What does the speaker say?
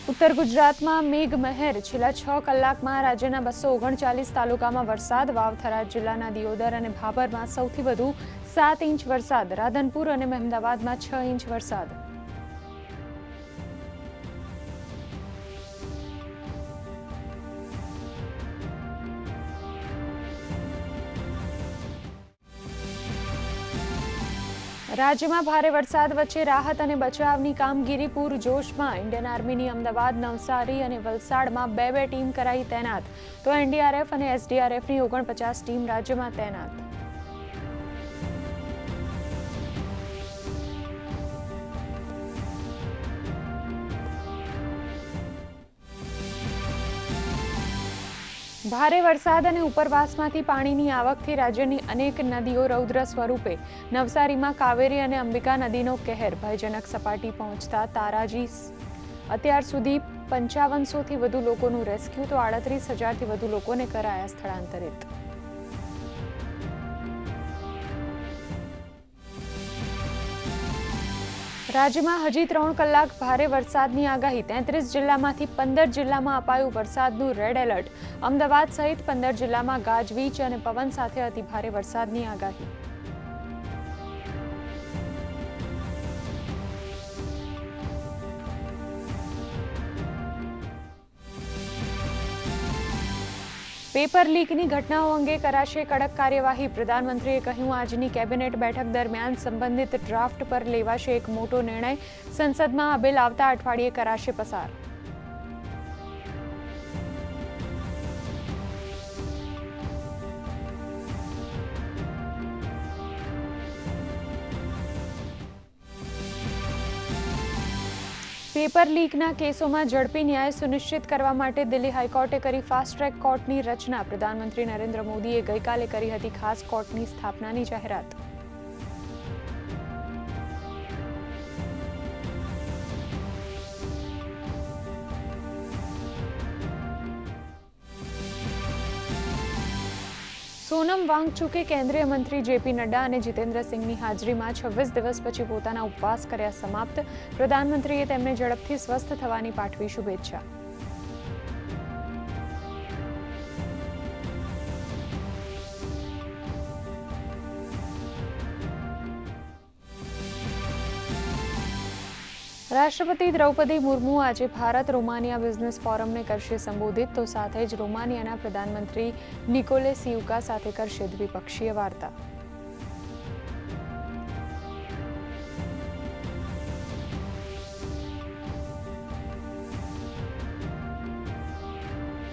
ઉત્તર ગુજરાતમાં મેઘમહેર છેલ્લા 6 કલાકમાં રાજ્યના 239 તાલુકામાં વરસાદ. વાવથરા જિલ્લાના દિયોદર અને ભાભરમાં સૌથી વધુ 7 ઇંચ વરસાદ. રાધનપુર અને મહેમદાવાદમાં 6 ઇંચ વરસાદ. રાજ્યમાં ભારે વરસાદ વચ્ચે રાહત અને બચાવની કામગીરી પૂરજોશમાં. ઇન્ડિયન આર્મીની અમદાવાદ, નવસારી અને વલસાડમાં 2 ટીમ કરાઈ તૈનાત, તો એનડીઆરએફ અને એસડીઆરએફની 49 ટીમ રાજ્યમાં તૈનાત. ભારે વરસાદ અને ઉપરવાસમાંથી પાણીની આવકથી રાજ્યની અનેક નદીઓ રૌદ્ર સ્વરૂપે. નવસારીમાં કાવેરી અને અંબિકા નદીનો કહેર. ભયજનક સપાટી પહોંચતા તારાજી. અત્યાર સુધી 5500થી વધુ લોકોનું રેસ્ક્યુ, તો 38,000થી વધુ લોકોને કરાયા સ્થળાંતરિત. રાજ્યમાં હજી 3 કલાક ભારે વરસાદની આગાહી. 33 જિલ્લામાંથી 15 જિલ્લામાં અપાયું વરસાદનું રેડ એલર્ટ. અમદાવાદ સહિત 15 જિલ્લામાં ગાજવીજ અને પવન સાથે અતિભારે વરસાદની આગાહી. પેપર લીકની ઘટનાઓ અંગે કરાશે કડક કાર્યવાહી. પ્રધાનમંત્રીએ કહ્યું, આજની કેબિનેટ બેઠક દરમિયાન સંબંધિત ડ્રાફ્ટ પર લેવાશે એક મોટો નિર્ણય. સંસદમાં આ બિલ આવતા અઠવાડિયે કરાશે પસાર. પેપર લીકના કેસોમાં ઝડપી ન્યાય સુનિશ્ચિત કરવા માટે દિલ્હી હાઈકોર્ટે કરી ફાસ્ટ ટ્રેક કોર્ટની રચના. પ્રધાનમંત્રી નરેન્દ્ર મોદીએ ગઈકાલે કરી હતી ખાસ કોર્ટની સ્થાપનાની જાહેરાત. સોનમ વાંગચુકે કેન્દ્રીય મંત્રી જેપી નડ્ડા અને જીતેન્દ્ર સિંહની હાજરીમાં 26 દિવસ પછી પોતાના ઉપવાસ કર્યા સમાપ્ત. પ્રધાનમંત્રીએ તેમને ઝડપથી સ્વસ્થ થવાની પાઠવી શુભેચ્છા. રાષ્ટ્રપતિ દ્રૌપદી મુર્મુ આજે ભારત રોમાનિયા બિઝનેસ ફોરમને કરશે સંબોધિત, તો સાથે જ રોમાનિયાના પ્રધાનમંત્રી નિકોલે સિયુકા સાથે કરશે દ્વિપક્ષીય વાર્તા.